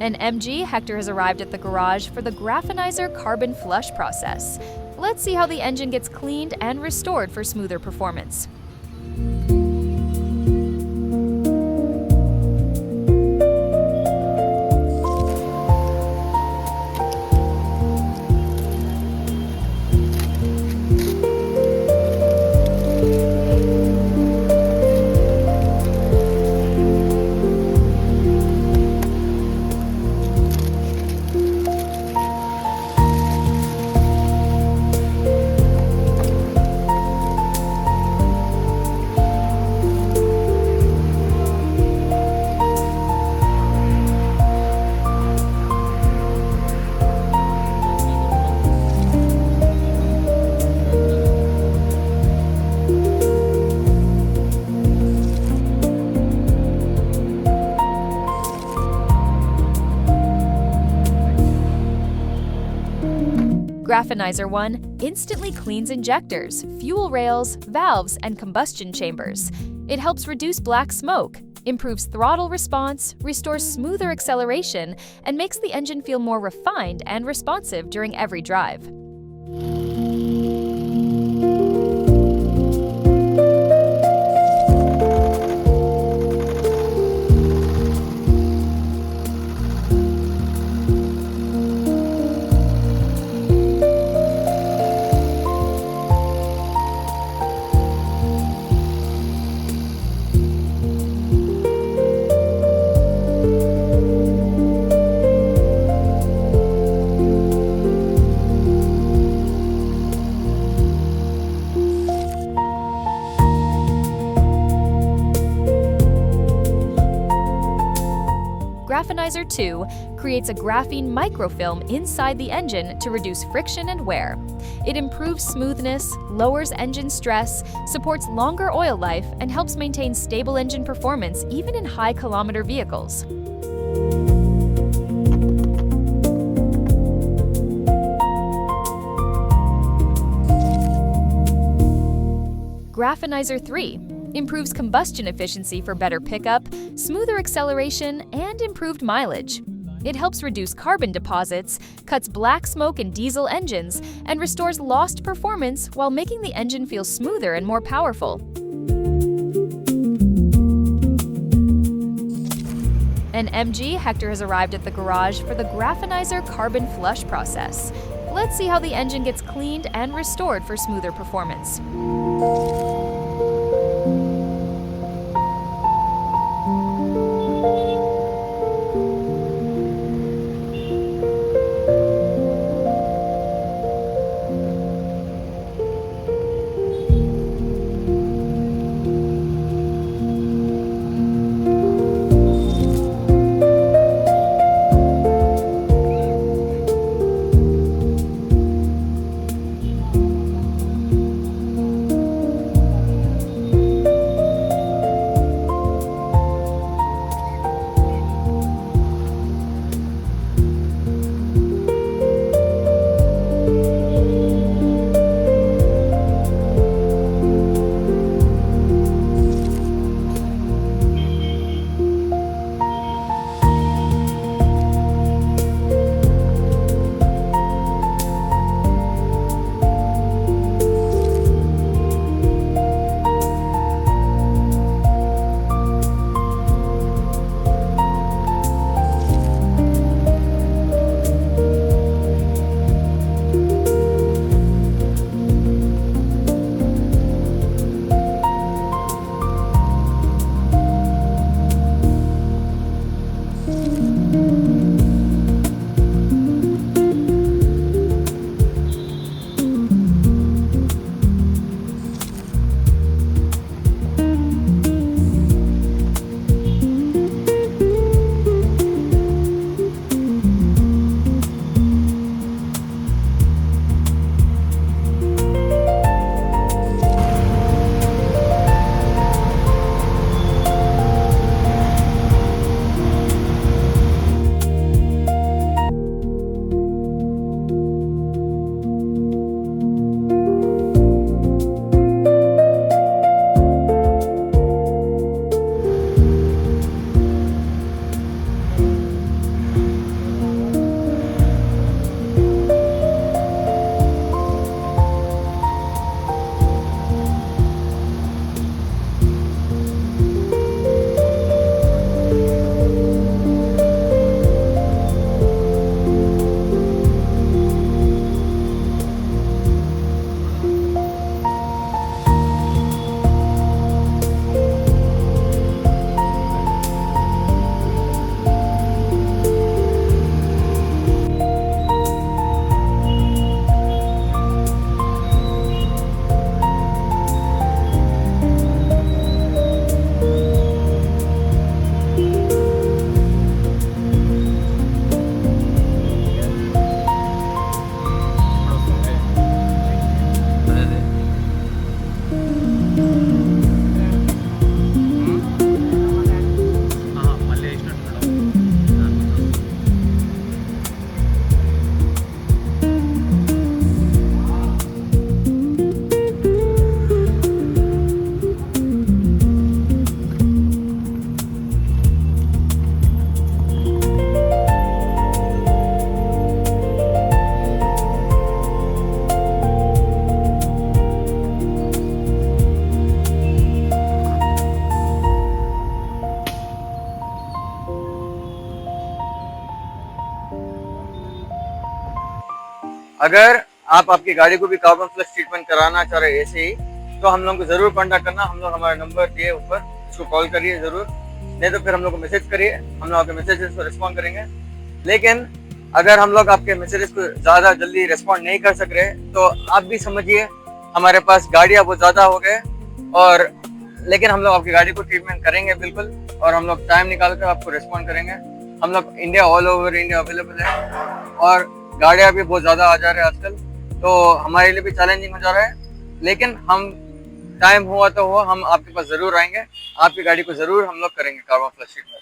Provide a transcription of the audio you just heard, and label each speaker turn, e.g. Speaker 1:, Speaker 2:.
Speaker 1: An MG Hector has arrived at the garage for the Graphenizer carbon flush process. Let's see how the engine gets cleaned and restored for smoother performance. Graphenizer 1 instantly cleans injectors, fuel rails, valves, and combustion chambers. It helps reduce black smoke, improves throttle response, restores smoother acceleration, and makes the engine feel more refined and responsive during every drive. Graphenizer 2 creates a graphene microfilm inside the engine to reduce friction and wear. It improves smoothness, lowers engine stress, supports longer oil life, and helps maintain stable engine performance even in high-kilometer vehicles. Graphenizer 3 improves combustion efficiency for better pickup, smoother acceleration, and improved mileage. It helps reduce carbon deposits, cuts black smoke in diesel engines, and restores lost performance while making the engine feel smoother and more powerful. An MG Hector has arrived at the garage for the Graphenizer carbon flush process. Let's see how the engine gets cleaned and restored for smoother performance.
Speaker 2: अगर आप आपकी गाड़ी को भी carbon flash treatment कराना चाह रहे हैं ऐसे ही, तो हम लोग को जरूर कांटेक्ट करना। हम लोग हमारा नंबर दिए ऊपर, उसको कॉल करिए जरूर, नहीं तो फिर हम लोग को मैसेज करिए, हम लोग आपके मैसेजेस को रिस्पॉन्ड करेंगे। लेकिन अगर हम लोग आपके मैसेजेस को ज़्यादा जल्दी रिस्पॉन्ड नहीं कर सक रहे, तो आप भी समझिए हमारे पास गाड़ियाँ बहुत ज़्यादा हो गए, और लेकिन हम लोग आपकी गाड़ी को ट्रीटमेंट करेंगे बिल्कुल, और हम लोग टाइम निकाल कर आपको रिस्पॉन्ड करेंगे। हम लोग India, all over India available है, और गाड़ियाँ भी बहुत ज़्यादा आ जा रहे हैं आजकल, तो हमारे लिए भी चैलेंजिंग हो जा रहा है। लेकिन हम टाइम हुआ तो हुआ, हम आपके पास ज़रूर आएंगे, आपकी गाड़ी को ज़रूर हम लोग करेंगे कार्बन फ्लैश ट्रीटमेंट।